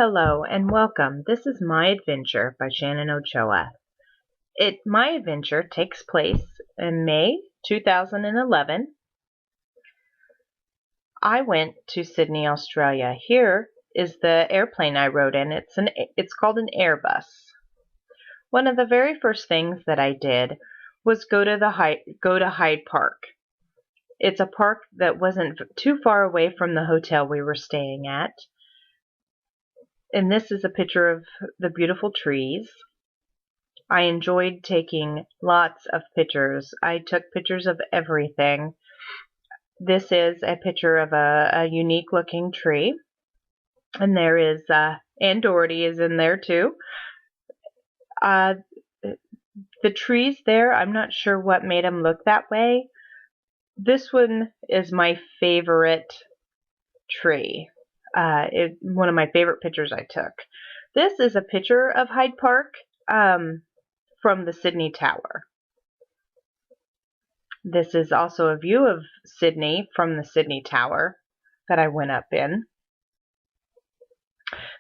Hello and welcome. This is My Adventure by Shannon Ochoa. My adventure takes place in May 2011. I went to Sydney, Australia. Here is the airplane I rode in. It's called an Airbus. One of the very first things that I did was go to Hyde Park. It's a park that wasn't too far away from the hotel we were staying at. And this is a picture of the beautiful trees. I enjoyed taking lots of pictures. I took pictures of everything. This is a picture of a unique looking tree. And there is, and Dorothy is in there too. The trees there, I'm not sure what made them look that way. This one is my favorite tree. One of my favorite pictures I took. This is a picture of Hyde Park from the Sydney Tower. This is also a view of Sydney from the Sydney Tower that I went up in.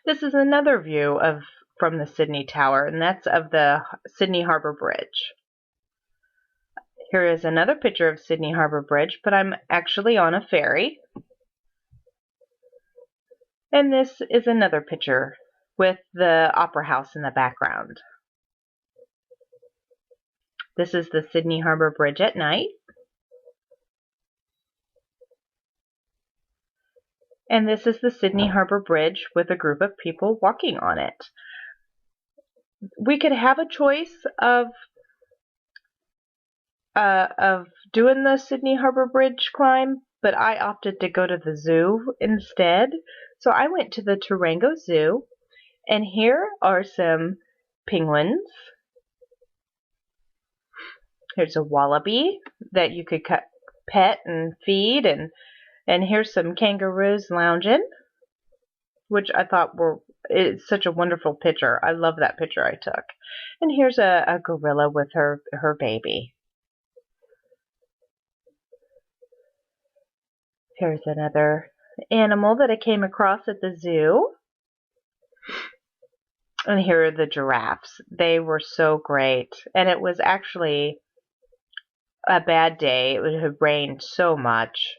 This is another view from the Sydney Tower, and that's of the Sydney Harbour Bridge. Here is another picture of Sydney Harbour Bridge, but I'm actually on a ferry. And this is another picture with the Opera House in the background. This is the Sydney Harbour Bridge at night. And this is the Sydney Harbour Bridge with a group of people walking on it. We could have a choice of doing the Sydney Harbour Bridge climb, but I opted to go to the zoo instead. So I went to the Tarango Zoo, and here are some penguins. Here's a wallaby that you could pet and feed, and here's some kangaroos lounging, which I thought it's such a wonderful picture. I love that picture I took. And here's a gorilla with her baby. Here's another animal that I came across at the zoo. And here are the giraffes. They were so great. And it was actually a bad day. It would have rained so much.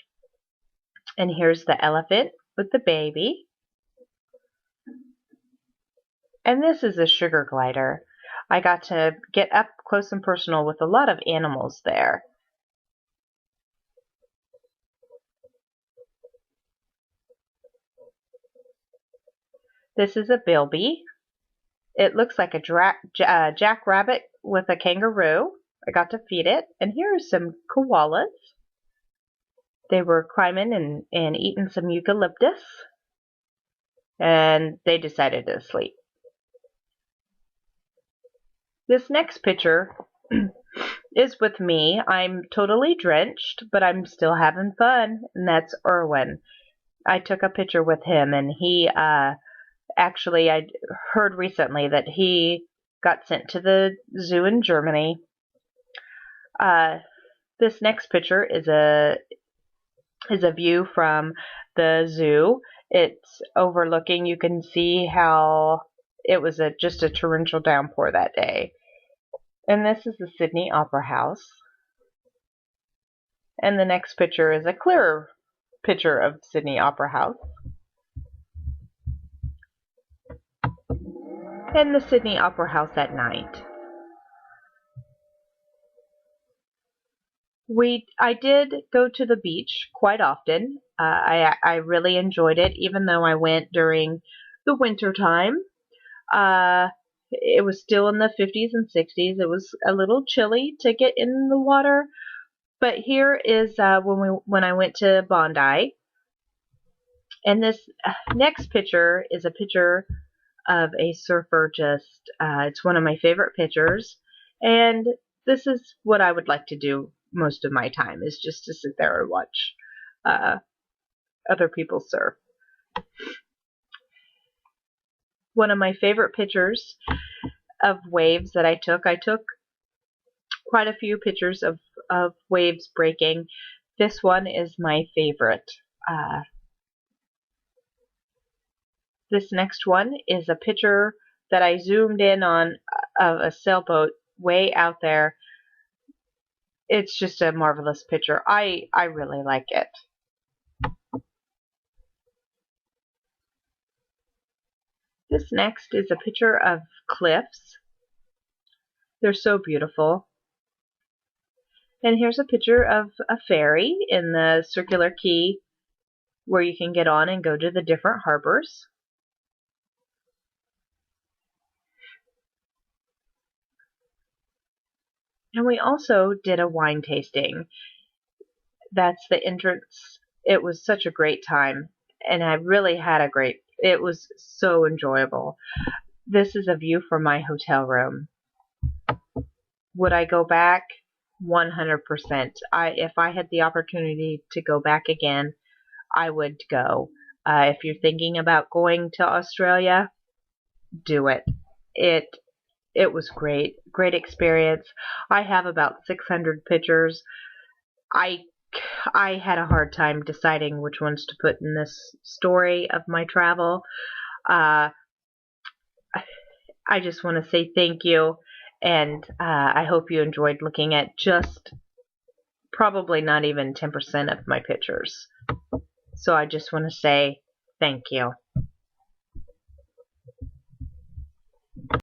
And here's the elephant with the baby. And this is a sugar glider. I got to get up close and personal with a lot of animals there. This is a bilby. It looks like a jackrabbit with a kangaroo. I got to feed it. And here are some koalas. They were climbing and eating some eucalyptus. And they decided to sleep. This next picture is with me. I'm totally drenched, but I'm still having fun. And that's Erwin. I took a picture with him, and he actually, I heard recently that he got sent to the zoo in Germany. This next picture is a view from the zoo. It's overlooking. You can see how it was just a torrential downpour that day. And this is the Sydney Opera House. And the next picture is a clearer picture of Sydney Opera House. And the Sydney Opera House at night. I did go to the beach quite often. I really enjoyed it, even though I went during the winter time. It was still in the 50s and 60s. It was a little chilly to get in the water. But here is when I went to Bondi. And this next picture is a picture of a surfer. It's one of my favorite pictures. And this is what I would like to do most of my time, is just to sit there and watch other people surf. One of my favorite pictures of waves that I took quite a few pictures of waves breaking. This one is my favorite. This next one is a picture that I zoomed in on of a sailboat way out there. It's just a marvelous picture. I really like it. This next is a picture of cliffs. They're so beautiful. And here's a picture of a ferry in the circular quay where you can get on and go to the different harbors. And we also did a wine tasting. That's the entrance. It was such a great time, and I really had it was so enjoyable. This is a view from my hotel room. Would I go back? 100%. If I had the opportunity to go back again, I would go. If you're thinking about going to Australia, do it. It was great. Great experience. I have about 600 pictures. I had a hard time deciding which ones to put in this story of my travel. Uh, I just want to say thank you, and I hope you enjoyed looking at just probably not even 10% of my pictures. So I just want to say thank you.